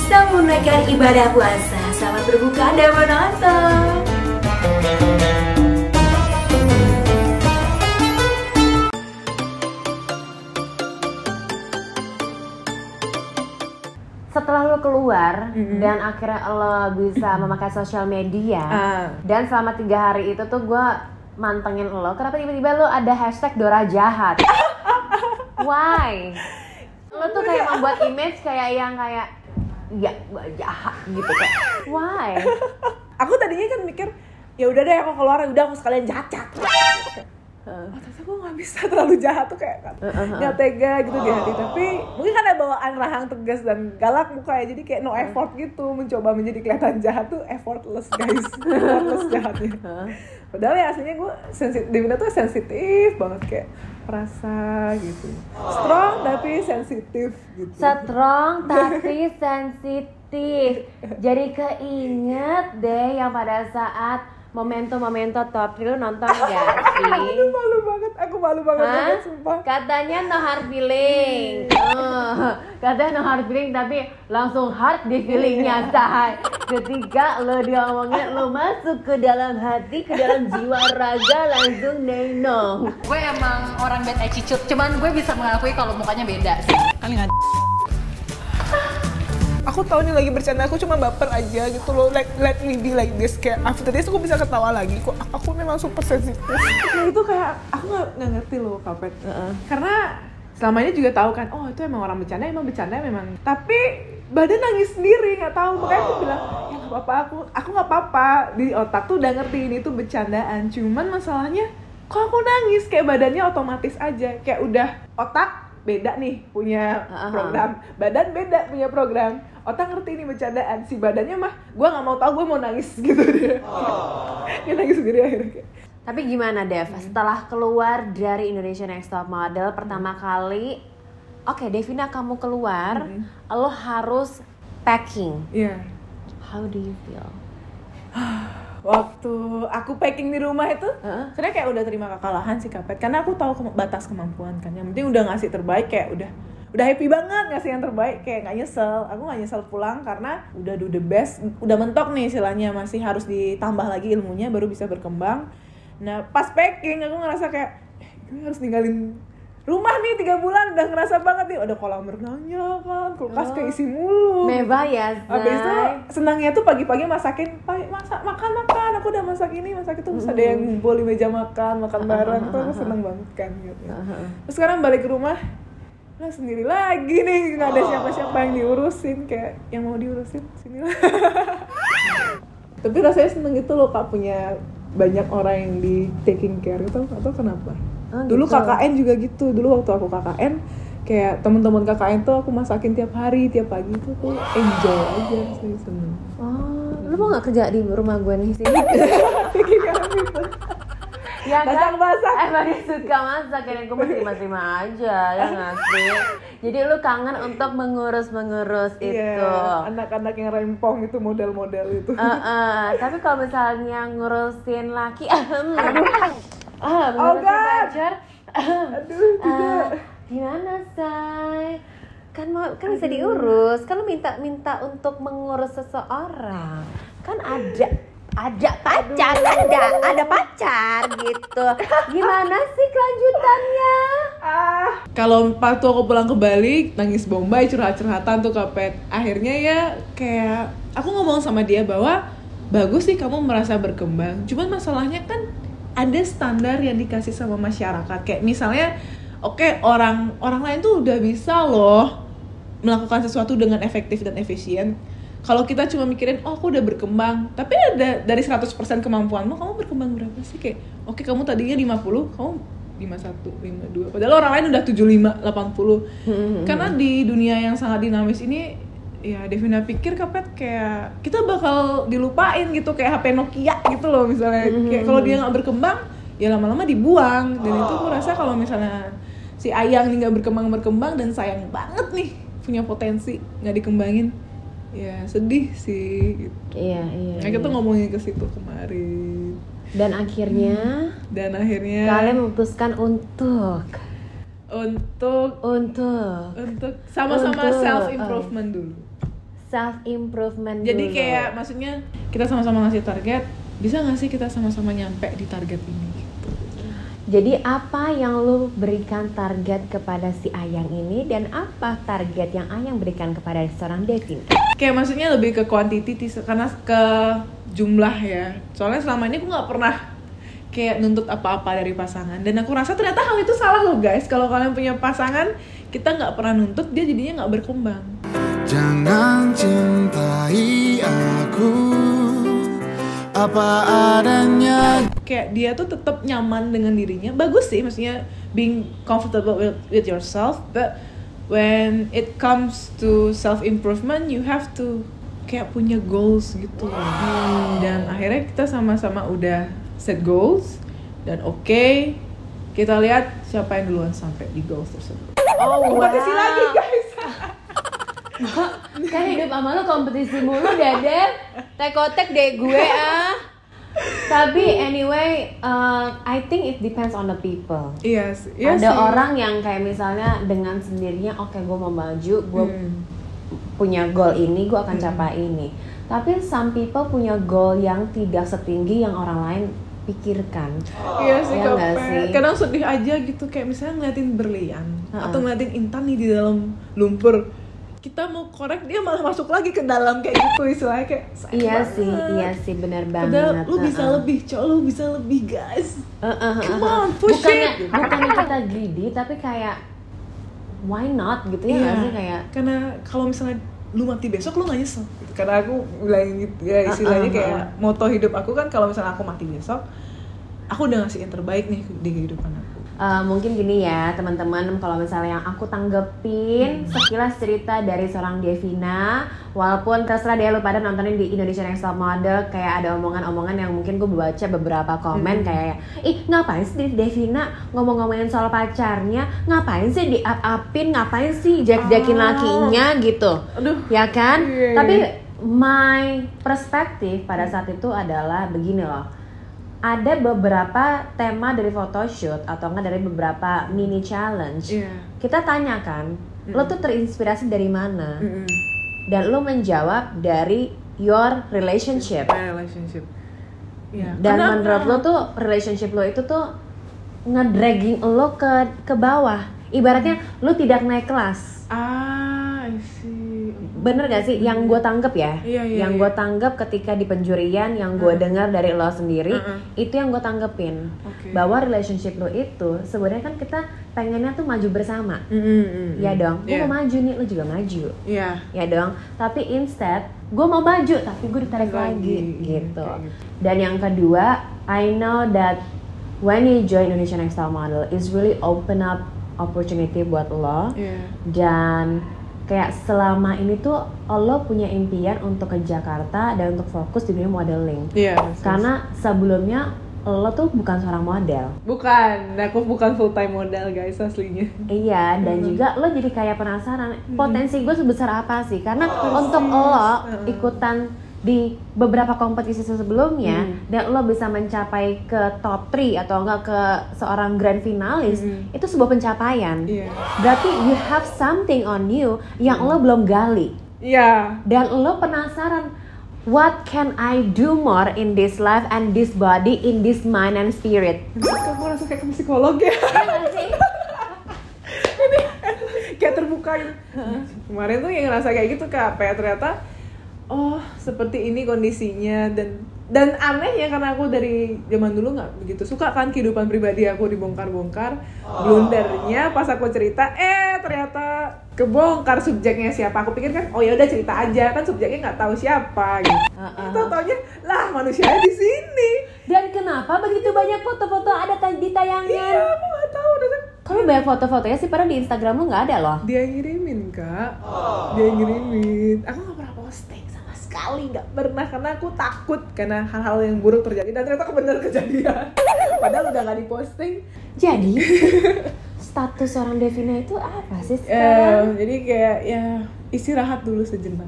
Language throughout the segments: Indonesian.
Selamat menunaikan ibadah puasa. Selamat berbuka dan menonton. Setelah lo keluar dan akhirnya lo bisa memakai sosial media dan selama 3 hari itu tuh gue mantengin lo, kenapa tiba-tiba lo ada hashtag Dora jahat? Why? Lo tuh kayak membuat image kayak yang kayak ya gue jahat gitu kayak why? Aku tadinya kan mikir ya udah deh aku keluar, udah aku sekalian jahat. Ternyata gue gak bisa terlalu jahat tuh kayak gak tega gitu di hati. Tapi mungkin kan ada bawaan rahang tegas dan galak mukanya, jadi kayak no effort gitu. Mencoba menjadi kelihatan jahat tuh effortless guys. Effortless jahatnya. Padahal ya aslinya gue Devina tuh sensitif banget, kayak perasa gitu. Strong tapi sensitif gitu. Strong tapi sensitif. Jadi keinget deh yang pada saat momentum-momentum top 3 lu nonton gak sih? Aku malu banget sumpah. Katanya no hard feeling. Katanya no hard feeling tapi langsung hard di feelingnya say. Ketika lo diomongin, lo masuk ke dalam hati, ke dalam jiwa raga, langsung nenong. Gue emang orang bad attitude, cuman gue bisa mengakui kalau mukanya beda sih. Kali nggak. Aku tahu nih lagi bercanda, aku cuma baper aja gitu loh, like let me be like this, kayak after this aku bisa ketawa lagi. Kok aku memang super sensitif. Nah itu kayak aku nggak ngerti loh Kapet. Karena selama ini juga tahu kan, oh itu emang orang bercanda memang. Tapi badan nangis sendiri, nggak tahu. Makanya aku bilang ya nggak apa-apa, aku nggak apa-apa. Di otak tuh udah ngerti ini tuh bercandaan. Cuman masalahnya kok aku nangis, kayak badannya otomatis aja, kayak udah otak beda nih punya program, badan beda punya program. Otak ngerti ini bercandaan, si badannya mah gue nggak mau tahu, gue mau nangis gitu dia. Dia nangis sendiri akhirnya. Tapi gimana Dev, setelah keluar dari Indonesia Next Top Model pertama kali, oke, Devina kamu keluar, lo harus packing. Iya. How do you feel? Waktu aku packing di rumah itu, sebenarnya kayak udah terima kekalahan sih Kapet, karena aku tahu batas kemampuan kan. Yang penting udah ngasih terbaik, kayak udah happy banget ngasih yang terbaik, kayak nggak nyesel. Aku nggak nyesel pulang karena udah do the best, udah mentok nih istilahnya, masih harus ditambah lagi ilmunya baru bisa berkembang. Nah pas packing aku ngerasa kayak gue harus ninggalin rumah nih 3 bulan, udah ngerasa banget nih, ada kolam renangnya kan, kulkas keisi mulu. Mewah ya, Zay. Habis itu senangnya tuh pagi-pagi masakin, makan, aku udah masak ini, masak itu, terus ada yang ngumpul di meja makan bareng, tuh aku seneng banget kan gitu. Terus sekarang balik ke rumah, lah sendiri lagi nih, nggak ada siapa-siapa yang diurusin, kayak yang mau diurusin sini lah. Tapi rasanya seneng gitu loh Kak, punya banyak orang yang di taking care itu, atau kenapa? Dulu gitu. KKN juga gitu, dulu waktu aku KKN kayak teman-teman KKN tuh aku masakin tiap hari, tiap pagi tuh aku enjoy aja, sih seneng. Lu mau nggak kerja di rumah gue nih sini? Ya kan, emang dia suka masak, kayaknya gue mesti terima aja, ya nggak sih? Jadi lu kangen untuk mengurus itu. Iya, anak-anak yang rempong itu, model-model itu. Tapi kalau misalnya ngurusin laki, ngurusin pacar, tidak. Gimana say? Kan bisa diurus, kan lu minta untuk mengurus seseorang, kan ada pacar, ada pacar gitu. Gimana sih kelanjutannya? Kalau waktu aku pulang ke Bali, nangis bombay, curhat-curhatan tuh Kapet. Akhirnya ya kayak aku ngomong sama dia bahwa bagus sih kamu merasa berkembang. Cuman masalahnya kan ada standar yang dikasih sama masyarakat. Kayak misalnya, oke, orang lain tuh udah bisa loh melakukan sesuatu dengan efektif dan efisien. Kalau kita cuma mikirin, oh aku udah berkembang, tapi ada dari 100% kemampuanmu, kamu berkembang berapa sih? Kayak, oke kamu tadinya 50, kamu 51, 52. Padahal orang lain udah 75, 80. Karena di dunia yang sangat dinamis ini, ya Devina pikir Kapet kayak kita bakal dilupain gitu, kayak HP Nokia gitu loh misalnya. Kayak kalau dia nggak berkembang, ya lama-lama dibuang. Dan itu aku rasa kalau misalnya si Ayang nih nggak berkembang dan sayang banget nih punya potensi nggak dikembangin, ya sedih sih gitu. Iya. Nah, kita ngomongin ke situ kemarin. Dan akhirnya kalian memutuskan untuk sama-sama self improvement dulu. self improvement dulu. Jadi kayak maksudnya kita sama-sama ngasih target, bisa nggak sih kita sama-sama nyampe di target ini gitu. Jadi apa yang lu berikan target kepada si Ayang ini dan apa target yang Ayang berikan kepada seorang Devina? Kayak maksudnya lebih ke quantity karena ke jumlah ya. Soalnya selama ini aku nggak pernah kayak nuntut apa-apa dari pasangan, dan aku rasa ternyata hal itu salah loh guys. Kalau kalian punya pasangan, kita nggak pernah nuntut, dia jadinya nggak berkembang. Jangan cintai aku apa adanya. Kayak dia tuh tetap nyaman dengan dirinya, bagus sih maksudnya being comfortable with yourself, but when it comes to self improvement you have to kayak punya goals gitu. Dan akhirnya kita sama-sama udah set goals dan oke, kita lihat siapa yang duluan sampai di goals tersebut. Kompetisi lagi guys. Kan hidup sama lo kompetisi mulu Dede. Tekotek deh gue Tapi anyway, I think it depends on the people. Yes, ada orang yang kayak misalnya dengan sendirinya, oke, gue mau maju, gue punya goal ini, gue akan capai ini. Tapi some people punya goal yang tidak setinggi yang orang lain pikirkan. Iya sih, ya nggak sih? Kadang sedih aja gitu, kayak misalnya ngeliatin berlian atau ngeliatin Intan nih di dalam lumpur. Kita mau korek, dia malah masuk lagi ke dalam kayak gitu istilahnya, kayak iya sih benar banget. Padahal lu bisa lebih, cowok lu bisa lebih guys. Come on, push it. Bukannya kita greedy, tapi kayak why not gitu ya nggak sih, kayak karena kalau misalnya lu mati besok lu nggak nyesel gitu. Karena aku bilang gitu ya, istilahnya kayak moto hidup aku kan, kalau misalnya aku mati besok, aku udah ngasih yang terbaik nih di kehidupan aku. Mungkin gini ya teman-teman, kalau misalnya yang aku tanggepin sekilas cerita dari seorang Devina, walaupun terserah deh lu pada nontonin di Indonesia Next Top Model, kayak ada omongan-omongan yang mungkin gue baca beberapa komen kayak, ih ngapain sih Devina ngomong-ngomongin soal pacarnya, ngapain sih di-up-upin, ngapain sih jack-jackin lakinya gitu. Aduh. Ya kan? Yeah. Tapi my perspektif pada saat itu adalah begini loh. Ada beberapa tema dari photoshoot atau enggak dari beberapa mini challenge. Kita tanyakan, lo tuh terinspirasi dari mana? Dan lo menjawab dari your relationship. Dan menurut lo tuh relationship lo itu tuh ngedragging lo ke bawah. Ibaratnya lo tidak naik kelas. I see. Bener gak sih? Yang gue tanggep ya, yang gue tanggep ketika di penjurian, yang gue dengar dari lo sendiri, itu yang gue tanggepin. Bahwa relationship lo itu sebenarnya kan kita pengennya tuh maju bersama. Ya dong, gue mau maju nih, lo juga maju. Ya dong, tapi instead gue mau maju tapi gue ditarik lagi gitu. Dan yang kedua, I know that when you join Indonesia Next Top Model is really open up opportunity buat lo. Dan kayak selama ini tuh lo punya impian untuk ke Jakarta dan untuk fokus di dunia modeling. Karena sebelumnya lo tuh bukan seorang model. Bukan, aku bukan full time model guys aslinya. Iya, dan juga lo jadi kayak penasaran potensi gue sebesar apa sih? Karena untuk lo ikutan di beberapa kompetisi sebelumnya dan lo bisa mencapai ke top 3 atau enggak ke seorang grand finalis, itu sebuah pencapaian. Berarti you have something on you yang lo belum gali. Dan lo penasaran, what can I do more in this life and this body, in this mind and spirit? Kamu rasa kayak psikolog ya? Ini kayak terbuka gitu. Kemarin tuh yang ngerasa kayak gitu Kak, kayak ternyata oh seperti ini kondisinya, dan anehnya karena aku dari zaman dulu nggak begitu suka kan kehidupan pribadi aku dibongkar-bongkar. Blundernya pas aku cerita, ternyata kebongkar subjeknya siapa. Aku pikir kan, oh ya udah cerita aja, kan subjeknya nggak tahu siapa gitu. Taunya lah manusianya di sini. Dan kenapa begitu banyak foto-foto ada di tayangan? Iya, aku nggak tahu. Kalau banyak foto-fotonya sih, padahal di Instagram lu nggak ada loh. Dia ngirimin Kak, dia ngirimin. Aku nggak pernah posting sekali, nggak pernah, karena aku takut karena hal-hal yang buruk terjadi, dan ternyata benar kejadian. Padahal udah nggak diposting. Jadi status seorang Devina itu apa sih sekarang? Jadi kayak ya istirahat dulu sejenak.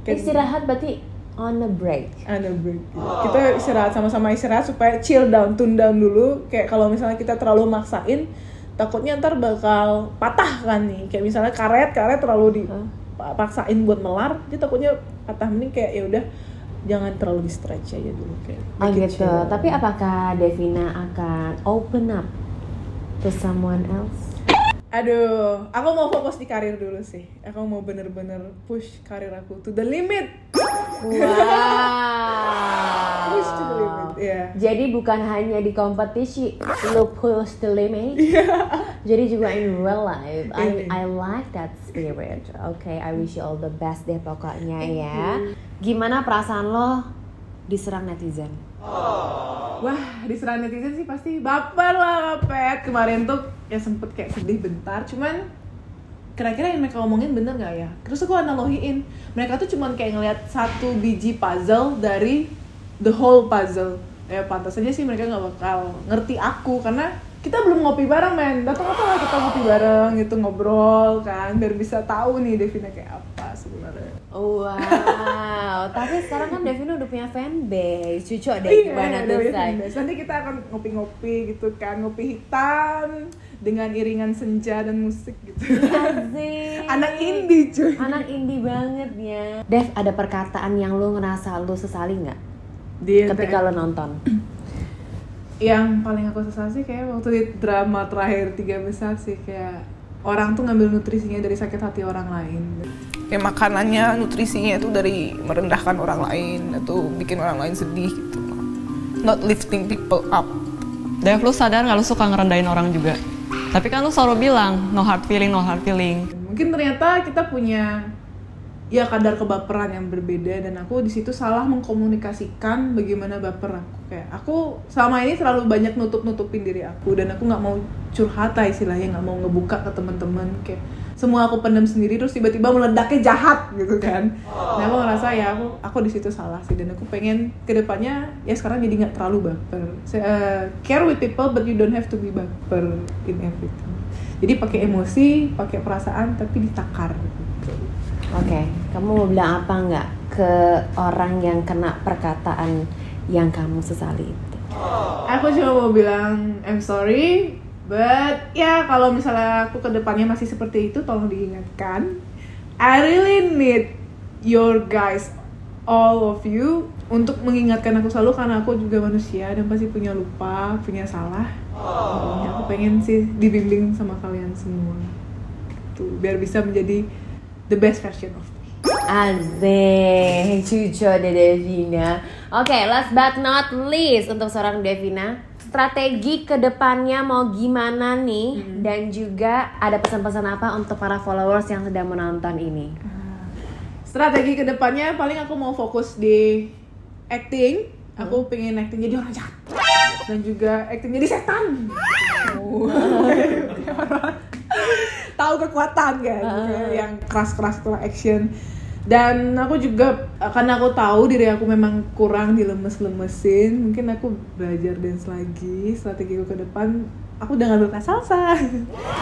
Istirahat berarti on a break. Kita istirahat, sama-sama istirahat supaya chill down, tune down dulu. Kayak kalau misalnya kita terlalu maksain, takutnya ntar bakal patah kan nih. Kayak misalnya karet terlalu paksain buat melar, dia takutnya patah. Mending kayak ya udah jangan terlalu di stretch aja dulu kayak. Oh gitu. Tapi apakah Devina akan open up to someone else? Aduh, aku mau fokus di karir dulu sih. Aku mau bener-bener push karir aku to the limit. Wow. Push to the limit, ya. Jadi bukan hanya di kompetisi lu push the limit. Jadi juga in real life. I like that spirit. Okay, I wish you all the best deh pokoknya ya. Gimana perasaan lo diserang netizen? Wah, diserang netizen sih pasti baper lah, Pet. Kemarin tuh ya sempet kayak sedih bentar, cuman kira-kira yang mereka ngomongin bener gak ya? Terus aku analogiin, mereka tuh cuman kayak ngeliat satu biji puzzle dari the whole puzzle. Ya pantas aja sih mereka gak bakal ngerti aku, karena kita belum ngopi bareng, men. Datang-datang lah kita ngopi bareng gitu, ngobrol kan, biar bisa tahu nih Devina kayak apa sebenarnya. Wow, tapi sekarang kan Devina udah punya fanbase. Cucok deh gimana tuh, Say? Nanti kita akan ngopi-ngopi gitu kan, ngopi hitam dengan iringan senja dan musik gitu. Asik. Anak indie cuy. Anak indie banget ya. Dev, ada perkataan yang lu ngerasa lu sesali nggak ketika lu nonton? Yang paling aku sesal sih kayak waktu di drama terakhir 3 Besar sih, kayak orang tuh ngambil nutrisinya dari sakit hati orang lain. Kayak makanannya, nutrisinya itu dari merendahkan orang lain atau bikin orang lain sedih gitu. Not lifting people up. Dev, lu sadar gak lu suka ngerendahin orang juga? Tapi kan lu selalu bilang, no hard feeling, no hard feeling. Mungkin ternyata kita punya ya kadar kebaperan yang berbeda, dan aku di situ salah mengkomunikasikan bagaimana baper aku. Kayak aku selama ini terlalu banyak nutup-nutupin diri aku, dan aku nggak mau curhat lah istilahnya, nggak mau ngebuka ke teman-teman, kayak semua aku pendam sendiri terus tiba-tiba meledaknya jahat gitu kan. Nah aku ngerasa ya aku di situ salah sih, dan aku pengen kedepannya ya sekarang jadi nggak terlalu baper. Care with people but you don't have to be baper in everything. Jadi pakai emosi, pakai perasaan tapi ditakar gitu. Oke, kamu mau bilang apa nggak ke orang yang kena perkataan yang kamu sesali itu? Aku cuma mau bilang I'm sorry, but ya kalau misalnya aku kedepannya masih seperti itu, tolong diingatkan. I really need your guys, all of you, untuk mengingatkan aku selalu, karena aku juga manusia dan pasti punya lupa, punya salah. Pokoknya aku pengen sih dibimbing sama kalian semua, tuh biar bisa menjadi the best version of me. Asik, cucu de Devina. Oke, last but not least untuk seorang Devina, strategi kedepannya mau gimana nih? Dan juga ada pesan-pesan apa untuk para followers yang sedang menonton ini? Strategi kedepannya paling aku mau fokus di acting. Aku pengen acting jadi orang jahat dan juga acting jadi setan. Tahu kekuatan kan, yang keras-keras itu action. Dan aku juga, karena aku tahu diri aku memang kurang dilemes-lemesin, mungkin aku belajar dance lagi. Strategiku ke depan, aku udah ngambil kelas salsa.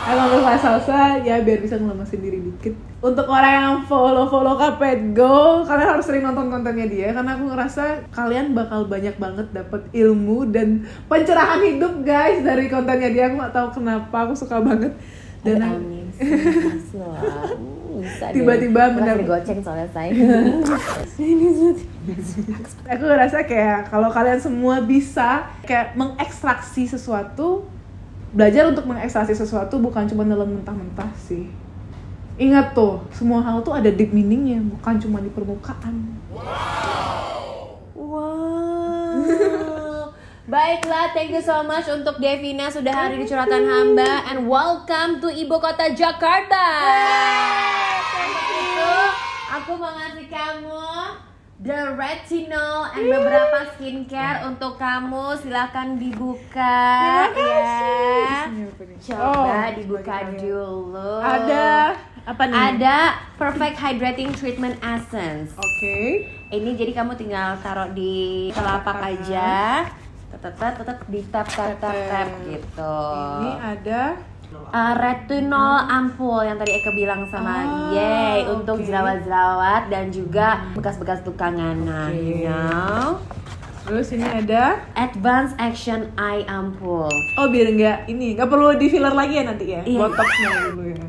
Aku ngambil kelas salsa ya biar bisa ngelemesin diri dikit. Untuk orang yang follow Kapet Go, kalian harus sering nonton kontennya dia, karena aku ngerasa kalian bakal banyak banget dapat ilmu dan pencerahan hidup guys dari kontennya dia. Aku nggak tahu kenapa, aku suka banget. Dan tiba-tiba mendapat goceng soalnya saya. Aku ngerasa kayak kalau kalian semua bisa kayak mengekstraksi sesuatu, belajar untuk mengekstraksi sesuatu bukan cuma dalam mentah-mentah sih. Ingat tuh, semua hal tuh ada deep meaningnya, bukan cuma di permukaan. Wow. Baiklah, thank you so much untuk Devina sudah hadir di Curhatan Hamba, and welcome to Ibu Kota Jakarta. Itu aku mau ngasih kamu the retinol and beberapa skincare untuk kamu. Silakan dibuka ya. Coba dibuka dulu. Ada apa nih? Ada Perfect Hydrating Treatment Essence. Oke. Ini jadi kamu tinggal taruh di telapak aja. Tetap di tap gitu. Ini ada retinol ampul yang tadi Eka bilang sama Yeay, untuk jerawat-jerawat dan juga bekas-bekas luka ngana. You know? Terus ini ada Advanced Action Eye Ampul. biar nggak perlu di filler lagi ya nanti ya. Iya. Botoxnya dulu ya.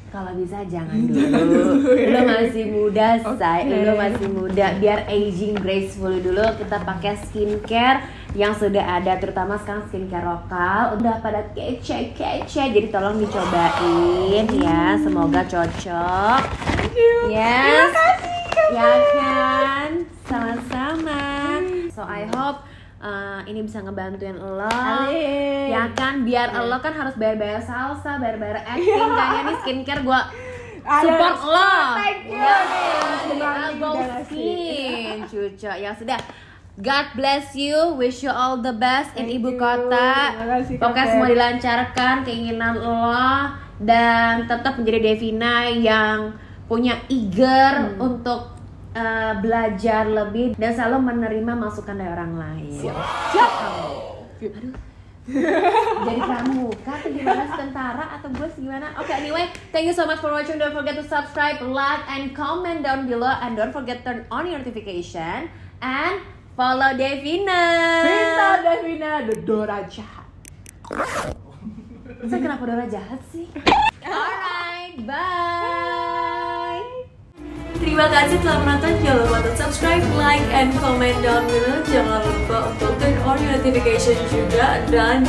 Kalau bisa jangan dulu. Lo masih muda, say. Lo masih muda. Biar aging graceful dulu, kita pakai skincare yang sudah ada, terutama sekarang skincare lokal udah pada kece. Jadi tolong dicobain ya. Semoga cocok. Yes. Ya kan? Sama-sama. So I hope ini bisa ngebantuin lo, ya kan? Biar lo kan harus bayar salsa, bayar acting, kayaknya nih skincare gue support lo. Go skin, cucu. Ya sudah. God bless you, wish you all the best in ibu kota. Pokoknya semua dilancarkan keinginan lo dan tetap menjadi Devina yang punya eager untuk belajar lebih dan selalu menerima masukan dari orang lain. Siap. Aduh. Jadi pramuka atau gimana, tentara atau bos gimana? Oke, anyway, thank you so much for watching. Don't forget to subscribe, like, and comment down below, and don't forget turn on your notification and follow Devina. Devina, the Dora jahat. Saya kenapa Dora jahat sih? Alright, bye. Terima kasih telah menonton. Jangan lupa untuk subscribe, like, and comment down below. Jangan lupa untuk turn on notification juga. Dan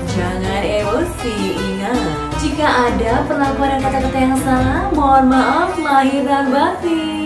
jangan emosi. Ingat, jika ada perlakuan dan kata-kata yang salah, mohon maaf lahir dan batin.